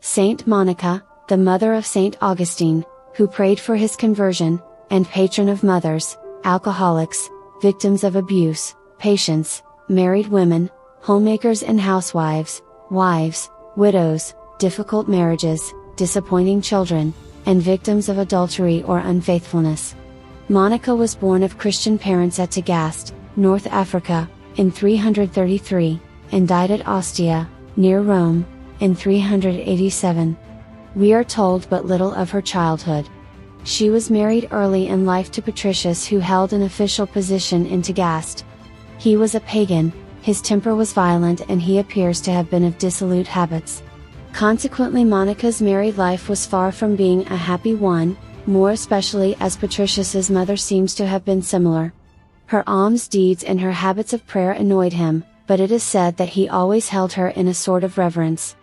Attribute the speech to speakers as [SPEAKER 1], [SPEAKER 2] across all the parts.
[SPEAKER 1] Saint Monica, the mother of Saint Augustine, who prayed for his conversion, and patron of mothers, alcoholics, victims of abuse, patients, married women, homemakers and housewives, wives, widows, difficult marriages, disappointing children, and victims of adultery or unfaithfulness. Monica was born of Christian parents at Tagaste, North Africa, in 333, and died at Ostia, near Rome, in 387. We are told but little of her childhood. She was married early in life to Patricius, who held an official position in Tagaste. He was a pagan, his temper was violent, and he appears to have been of dissolute habits. Consequently, Monica's married life was far from being a happy one, more especially as Patricius's mother seems to have been similar. Her alms deeds and her habits of prayer annoyed him, but it is said that he always held her in a sort of reverence.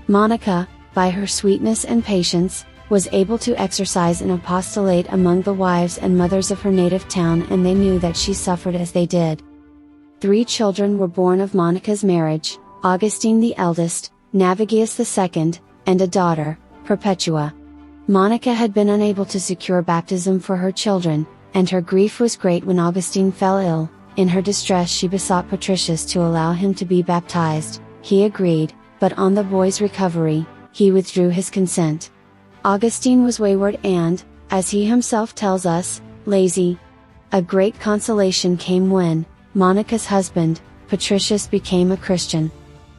[SPEAKER 1] Monica, by her sweetness and patience, was able to exercise an apostolate among the wives and mothers of her native town, and they knew that she suffered as they did. 3 children were born of Monica's marriage: Augustine the eldest, Navigius II, and a daughter, Perpetua. Monica had been unable to secure baptism for her children, and her grief was great when Augustine fell ill. In her distress she besought Patricius to allow him to be baptized. He agreed, but on the boy's recovery, he withdrew his consent. Augustine was wayward and, as he himself tells us, lazy. A great consolation came when Monica's husband, Patricius, became a Christian.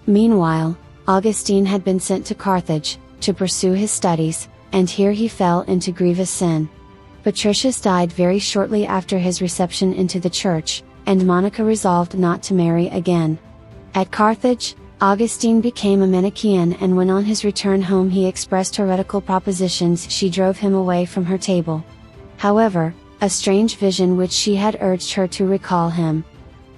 [SPEAKER 1] Meanwhile, Augustine had been sent to Carthage, to pursue his studies, and here he fell into grievous sin. Patricius died very shortly after his reception into the church, and Monica resolved not to marry again. At Carthage, Augustine became a Manichaean, and when on his return home he expressed heretical propositions, she drove him away from her table. However, a strange vision which she had urged her to recall him.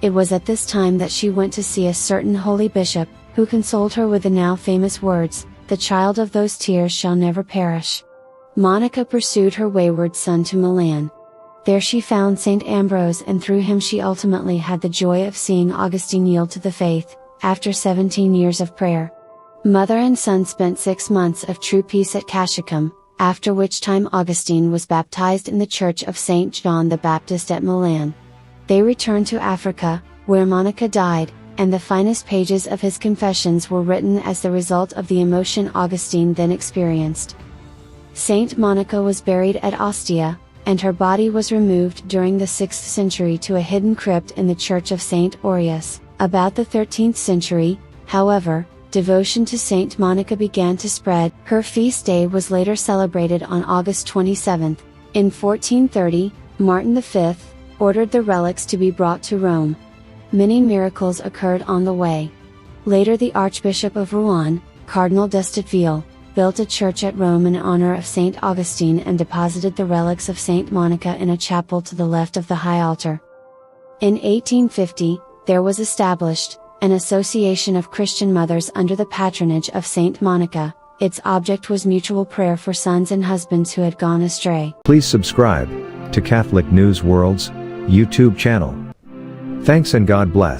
[SPEAKER 1] It was at this time that she went to see a certain holy bishop, who consoled her with the now famous words, "The child of those tears shall never perish." Monica pursued her wayward son to Milan. There she found Saint Ambrose, and through him she ultimately had the joy of seeing Augustine yield to the faith, after 17 years of prayer. Mother and son spent 6 months of true peace at Cassicum, after which time Augustine was baptized in the church of Saint John the Baptist at Milan. They returned to Africa, where Monica died, and the finest pages of his Confessions were written as the result of the emotion Augustine then experienced. Saint Monica was buried at Ostia, and her body was removed during the 6th century to a hidden crypt in the church of Saint Aureus. About the 13th century, however, devotion to Saint Monica began to spread. Her feast day was later celebrated on August 27. In 1430, Martin V ordered the relics to be brought to Rome. Many miracles occurred on the way. Later the Archbishop of Rouen, Cardinal d'Estouteville, built a church at Rome in honor of Saint Augustine and deposited the relics of Saint Monica in a chapel to the left of the high altar. In 1850, there was established an association of Christian mothers under the patronage of Saint Monica. Its object was mutual prayer for sons and husbands who had gone astray.
[SPEAKER 2] Please subscribe to Catholic News World's YouTube channel. Thanks and God bless.